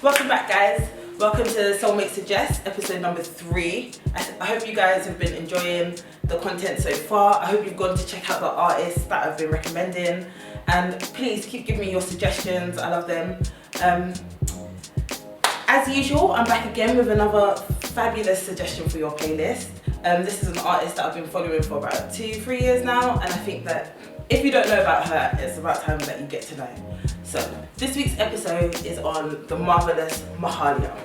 Welcome back, guys. Welcome to Soulmate Suggest, episode number 3. I hope you guys have been enjoying the content so far. I hope you've gone to check out the artists that I've been recommending. And please keep giving me your suggestions. I love them. As usual, I'm back again with another fabulous suggestion for your playlist. This is an artist that I've been following for about 2-3 years now, and I think that if you don't know about her, it's about time that you get to know. So, this week's episode is on the marvelous Mahalia.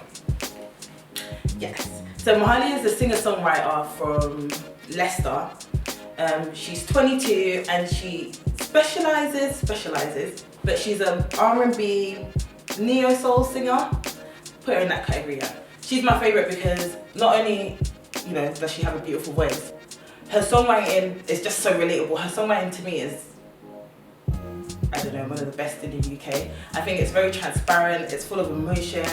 Yes. So Mahalia is a singer-songwriter from Leicester. She's 22 and she specializes, but she's an R&B neo-soul singer. Put her in that category, yeah. She's my favorite because not only, does she have a beautiful voice, her songwriting is just so relatable. Her songwriting to me is, one of the best in the UK. I think it's very transparent, it's full of emotion,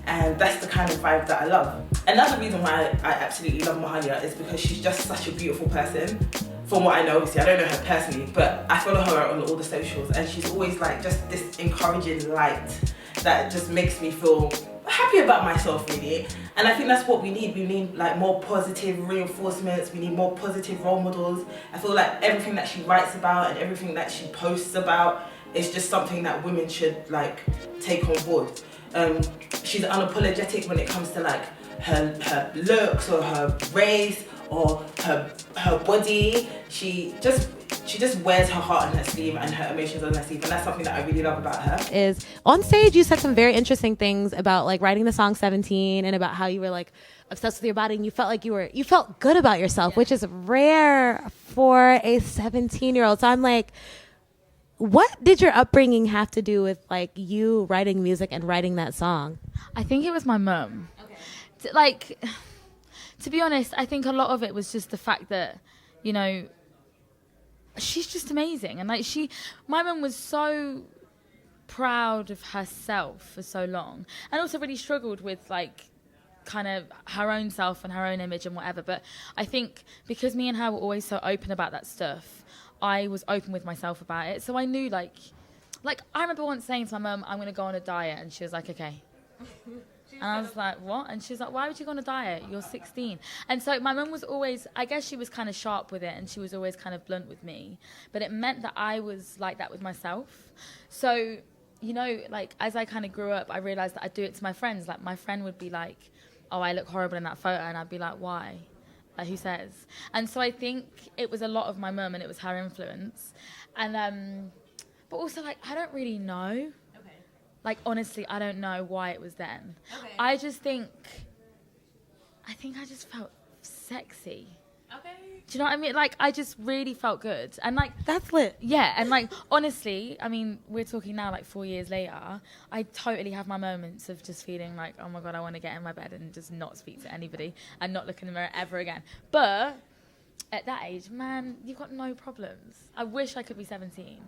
and that's the kind of vibe that I love. Another reason why I absolutely love Mahalia is because she's just such a beautiful person. From what I know, obviously, I don't know her personally, but I follow her on all the socials, and she's always like just this encouraging light that just makes me feel happy about myself, really. And I think that's what we need. We need like more positive reinforcements. We need more positive role models. I feel like everything that she writes about and everything that she posts about is just something that women should like take on board. She's unapologetic when it comes to like her looks or her race or her body. She just wears her heart on her sleeve and her emotions on her sleeve, and that's something that I really love about her. Is on stage you said some very interesting things about like writing the song 17 and about how you were like obsessed with your body and you felt like you felt good about yourself, yeah, which is rare for a 17-year-old. So I'm like, what did your upbringing have to do with like you writing music and writing that song? I think it was my mum. Okay. To be honest, I think a lot of it was just the fact that, she's just amazing. And my mum was so proud of herself for so long. And also really struggled with like kind of her own self and her own image and whatever. But I think because me and her were always so open about that stuff, I was open with myself about it. So I knew like I remember once saying to my mum, I'm going to go on a diet. And she was like, okay. And I was like, what? And she was like, why would you go on a diet? You're 16. And so my mum was always, I guess she was kind of sharp with it and she was always kind of blunt with me. But it meant that I was like that with myself. So, as I kind of grew up, I realised that I'd do it to my friends. Like my friend would be like, oh, I look horrible in that photo. And I'd be like, why? Like, who says? And so I think it was a lot of my mum and it was her influence. And, but also like, I don't really know. Like, honestly, I don't know why it was then. Okay. I think I just felt sexy. Okay. Do you know what I mean? Like, I just really felt good. And, like... That's lit. Yeah, and, like, honestly, I mean, we're talking now, like, 4 years later. I totally have my moments of just feeling like, oh, my God, I want to get in my bed and just not speak to anybody and not look in the mirror ever again. But at that age, man, you've got no problems. I wish I could be 17.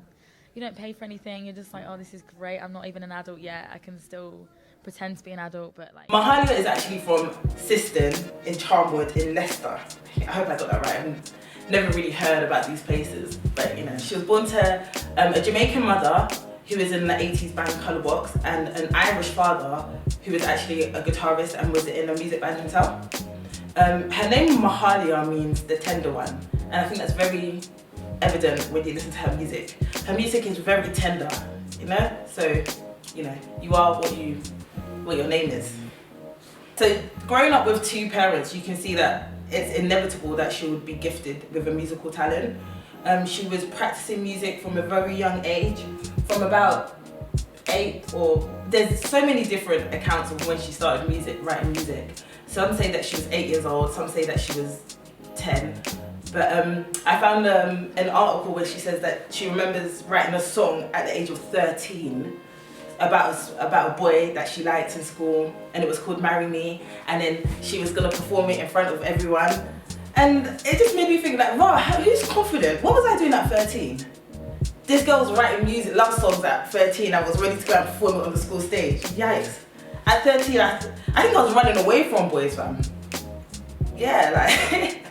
You don't pay for anything. You're just like, oh, this is great. I'm not even an adult yet. I can still pretend to be an adult, but like... Mahalia is actually from Siston in Charnwood in Leicester. I hope I got that right. I've never really heard about these places, but she was born to a Jamaican mother who was in the 80s band Colourbox and an Irish father who was actually a guitarist and was in a music band himself. Her name Mahalia means the tender one, and I think that's very evident when you listen to her music. Her music is very tender, so you are what your name is. So growing up with 2 parents, you can see that it's inevitable that she would be gifted with a musical talent. She was practicing music from a very young age, from about 8, or there's so many different accounts of when she started writing music. Some say that she was 8 years old, some say that she was 10. But I found an article where she says that she remembers writing a song at the age of 13 about a boy that she liked in school, and it was called Marry Me, and then she was going to perform it in front of everyone. And it just made me think like, wow, who's confident? What was I doing at 13? This girl was writing love songs at 13 and was ready to go and perform it on the school stage. Yikes. At 13, I think I was running away from boys, fam. Yeah, like...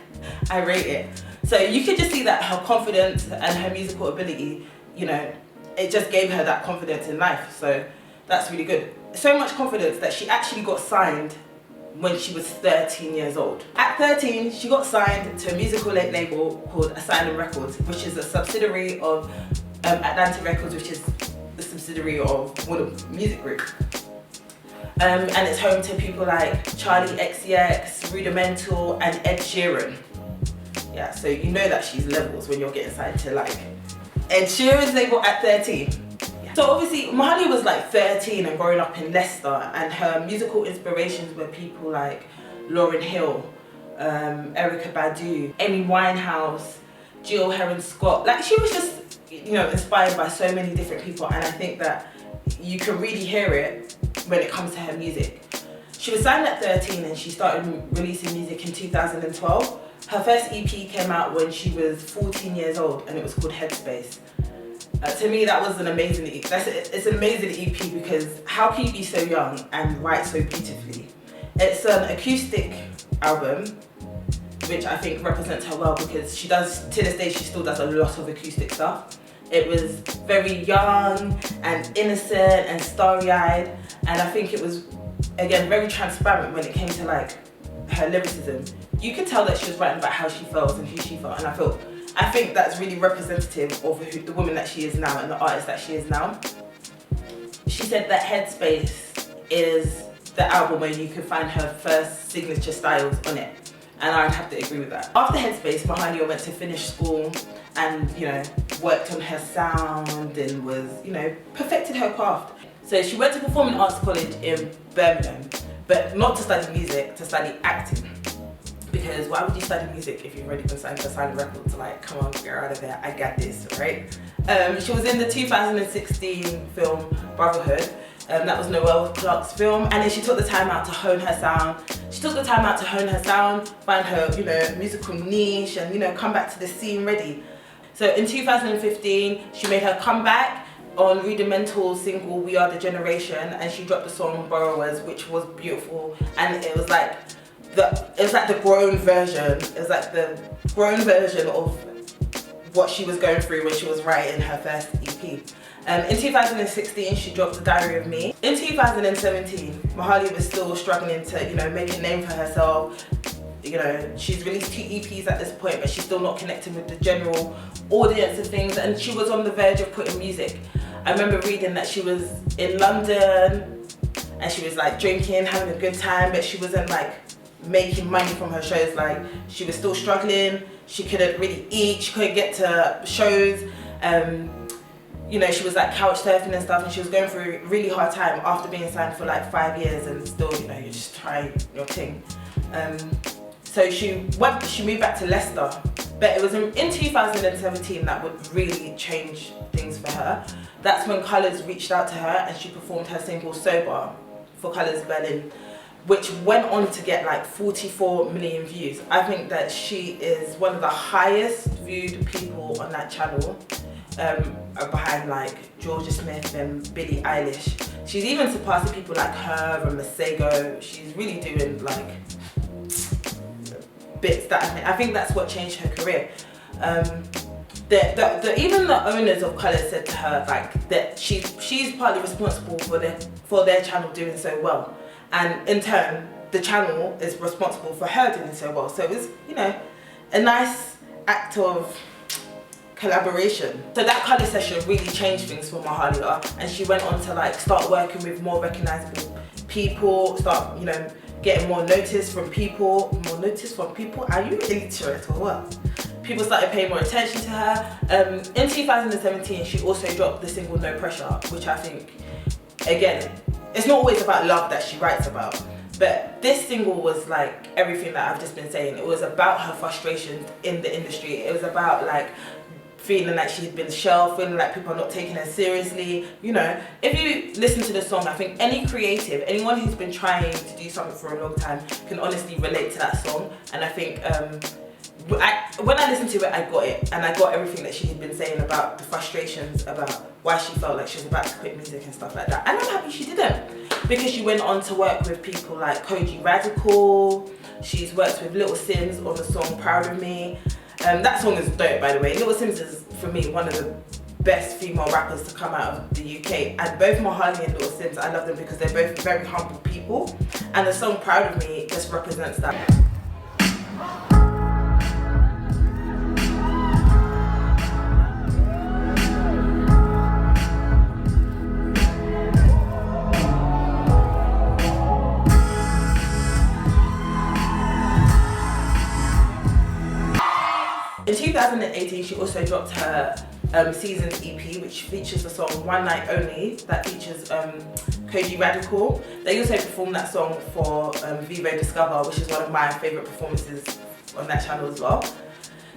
I rate it. So you could just see that her confidence and her musical ability, it just gave her that confidence in life. So that's really good. so much confidence that she actually got signed when she was 13 years old. At 13, she got signed to a musical label called Asylum Records, which is a subsidiary of Atlantic Records, which is the subsidiary of Warner Music Group. And it's home to people like Charlie XCX, Rudimental, and Ed Sheeran. Yeah, so you know that she's levels when you're getting signed to like Ed Sheeran's label at 13. Yeah. So obviously Mahalia was like 13 and growing up in Leicester, and her musical inspirations were people like Lauryn Hill, Erykah Badu, Amy Winehouse, Jill Heron Scott. Like she was just, you know, inspired by so many different people, and I think that you can really hear it when it comes to her music. She was signed at 13 and she started releasing music in 2012. Her first EP came out when she was 14 years old and it was called Headspace. To me, that was an amazing EP. It's an amazing EP because how can you be so young and write so beautifully? It's an acoustic album, which I think represents her well because she does, to this day, she still does a lot of acoustic stuff. It was very young and innocent and starry-eyed, and I think it was, again, very transparent when it came to like her lyricism. You could tell that she was writing about how she felt and who she felt, and I think that's really representative of the woman that she is now and the artist that she is now. She said that Headspace is the album where you can find her first signature styles on it, and I'd have to agree with that. After Headspace, Mahalia went to finish school and, you know, worked on her sound and was, you know, perfected her craft. So she went to Performing Arts College in Birmingham, but not to study music, to study acting. Because why would you study music if you've already been signed to Asylum Records? Like, come on, get out of there, I got this, right? She was in the 2016 film Brotherhood. That was Noel Clarke's film, and then she took the time out to hone her sound. Find her, you know, musical niche, and, you know, come back to the scene ready. So in 2015, she made her comeback on Rudimental's single We Are The Generation, and she dropped the song Borrowers, which was beautiful, and it was like the grown version. It was like the grown version of what she was going through when she was writing her first EP. In 2016, she dropped The Diary of Me. In 2017, Mahalia was still struggling to, you know, make a name for herself. You know, she's released 2 EPs at this point, but she's still not connecting with the general audience and things, and she was on the verge of quitting music. I remember reading that she was in London and she was like drinking, having a good time, but she wasn't like making money from her shows. Like, she was still struggling, she couldn't really eat, she couldn't get to shows. You know, she was like couch surfing and stuff, and she was going through a really hard time after being signed for like 5 years, and still, you know, you're just trying your thing. So she moved back to Leicester, but it was in 2017 that would really change things for her. That's when Colours reached out to her and she performed her single Sober for Colours Berlin, which went on to get like 44 million views. I think that she is one of the highest viewed people on that channel, behind like Georgia Smith and Billie Eilish. She's even surpassing people like her and Masego. She's really doing like bits that I think that's what changed her career. Even the owners of Colours said to her like that she's partly responsible for their channel doing so well, and in turn the channel is responsible for her doing so well. So it was, you know, a nice act of collaboration. So that colour session really changed things for Mahalia, and she went on to like start working with more recognisable people, start, you know, getting more notice from people. Are you illiterate or what? People started paying more attention to her. In 2017, she also dropped the single No Pressure, which I think, again, it's not always about love that she writes about, but this single was like everything that I've just been saying. It was about her frustrations in the industry. It was about like feeling like she had been shelved, feeling like people are not taking her seriously. You know, if you listen to the song, I think any creative, anyone who's been trying to do something for a long time can honestly relate to that song. And I think when I listened to it, I got it, and I got everything that she had been saying about the frustrations, about why she felt like she was about to quit music and stuff like that. And I'm happy she didn't, because she went on to work with people like Kojey Radical. She's worked with Little Sims on the song Proud of Me. That song is dope, by the way. Little Sims is, for me, one of the best female rappers to come out of the UK. And both Mahalia and Little Sims, I love them because they're both very humble people. And the song Proud of Me just represents that. In 2018, she also dropped her Seasons EP, which features the song One Night Only, that features Kojey Radical. They also performed that song for Vivo Discover, which is one of my favourite performances on that channel as well.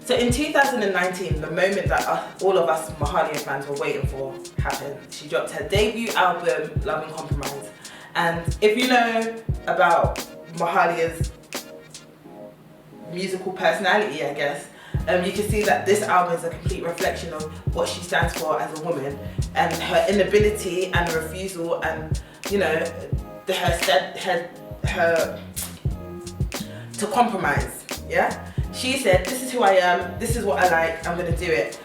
So in 2019, the moment that all of us Mahalia fans were waiting for happened. She dropped her debut album, Love and Compromise. And if you know about Mahalia's musical personality, I guess, you can see that this album is a complete reflection of what she stands for as a woman, and her inability and refusal, and you know, her to compromise. Yeah, she said, "This is who I am. This is what I like. I'm gonna do it."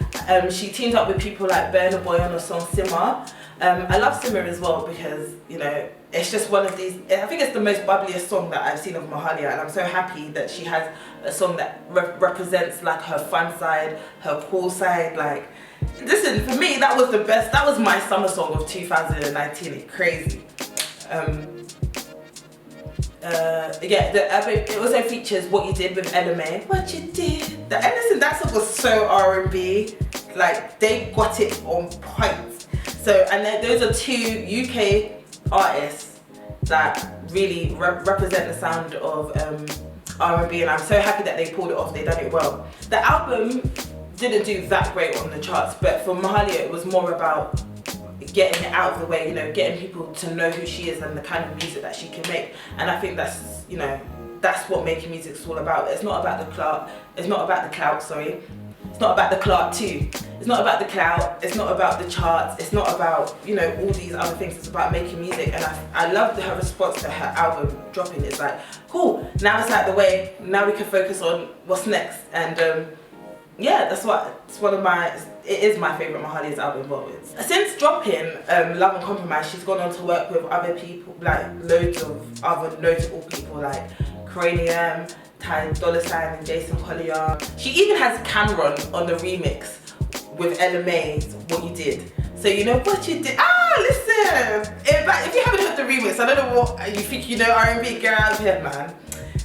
She teamed up with people like Burna Boy on the song Simmer. I love Simmer as well because, you know, it's just one of these, I think it's the most bubbliest song that I've seen of Mahalia, and I'm so happy that she has a song that represents like her fun side, her cool side. Like, listen, for me that was the best, that was my summer song of 2019, it's crazy. Yeah, it also features What You Did with LMA. What You Did. And listen, that song was so R&B, like they got it on point. So, and then those are two UK artists that really represent the sound of R&B, and I'm so happy that they pulled it off. They done it well. The album didn't do that great on the charts, but for Mahalia it was more about getting it out of the way, you know, getting people to know who she is and the kind of music that she can make. And I think that's, you know, that's what making music is all about. It's not about the clout. It's not about the clout, sorry. It's not about the clout too. It's not about the clout. It's not about the charts. It's not about, you know, all these other things. It's about making music. And I loved her response to her album dropping. It's like, cool, now it's out of the way. Now we can focus on what's next. And yeah, that's what, it's one of my, it is my favourite Mahalia's album. Well, since dropping Love and Compromise, she's gone on to work with other people, like loads of other notable people like Cranium, Ty Dolla $ign and Jason Collier. She even has Cameron on the remix with LMA's What You Did. So you know what you did. Listen! If you haven't heard the remix, I don't know what you think you know R&B, get out of here, man.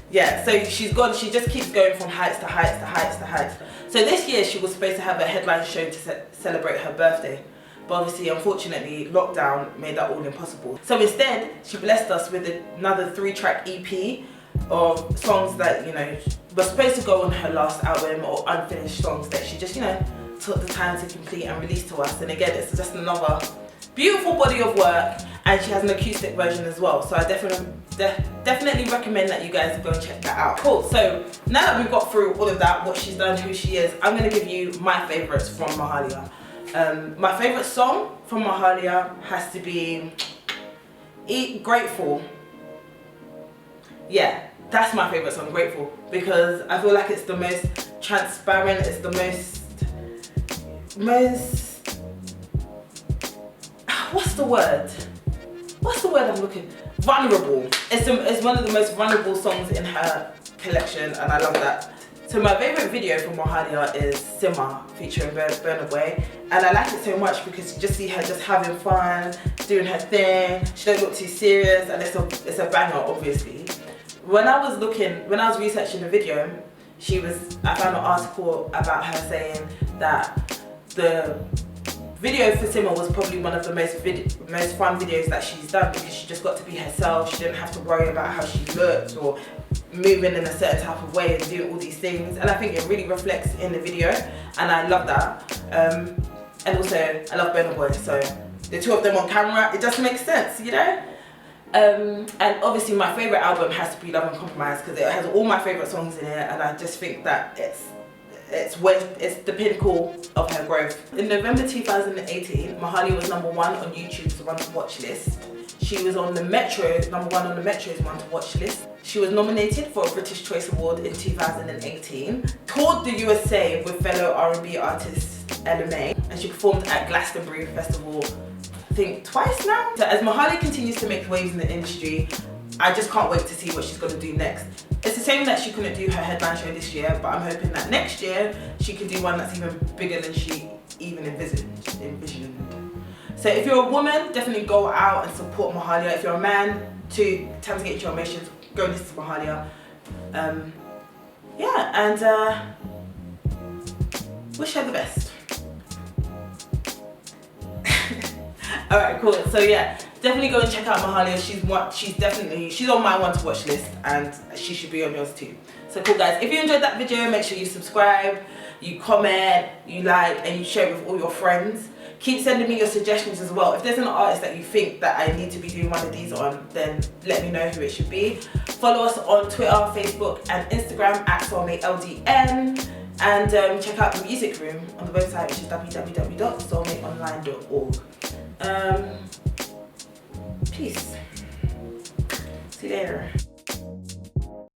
Yeah, so she's gone, she just keeps going from heights to heights to heights to heights. So this year she was supposed to have a headline show to celebrate her birthday. But obviously, unfortunately, lockdown made that all impossible. So instead, she blessed us with another 3-track EP of songs that, you know, were supposed to go on her last album, or unfinished songs that she just, you know, took the time to complete and release to us. And again, it's just another beautiful body of work, and she has an acoustic version as well. So I definitely recommend that you guys go and check that out. Cool, so now that we've got through all of that, what she's done, who she is, I'm gonna give you my favorites from Mahalia. My favorite song from Mahalia has to be Grateful. Yeah, that's my favorite song, Grateful, because I feel like it's the most transparent, it's the most what's the word I'm looking, vulnerable. It's one of the most vulnerable songs in her collection, and I love that. So my favorite video from Mahalia is Simmer featuring Burna Boy, and I like it so much because you just see her just having fun, doing her thing. She don't look too serious, and it's a banger, obviously. When I was researching the video, I found an article about her saying that the video for Simmer was probably one of the most fun videos that she's done, because she just got to be herself. She didn't have to worry about how she looked or moving in a certain type of way and doing all these things. And I think it really reflects in the video, and I love that. And also, I love Burna Boy, so the two of them on camera, it just makes sense, you know? And obviously my favourite album has to be Love and Compromise, because it has all my favourite songs in it, and I just think that it's the pinnacle of her growth. In November 2018, Mahalia was #1 on YouTube's One to Watch list. She was on the Metro, #1 on the Metro's One to Watch list. She was nominated for a British Choice Award in 2018. Toured the USA with fellow R&B artists LMA, and she performed at Glastonbury Festival, I think twice now. So as Mahalia continues to make waves in the industry, I just can't wait to see what she's going to do next. It's a shame that she couldn't do her headline show this year, but I'm hoping that next year she can do one that's even bigger than she even envisioned. So if you're a woman, definitely go out and support Mahalia. If you're a man, time to get your emotions, go listen to Mahalia. Yeah, and wish her the best. Alright, cool. So yeah, definitely go and check out Mahalia. She's on my want to watch list, and she should be on yours too. So cool, guys. If you enjoyed that video, make sure you subscribe, you comment, you like, and you share it with all your friends. Keep sending me your suggestions as well. If there's an artist that you think that I need to be doing one of these on, then let me know who it should be. Follow us on Twitter, Facebook, and Instagram at SoulmateLDN. And check out the music room on the website, which is www.soulmateonline.org. Peace. See you later.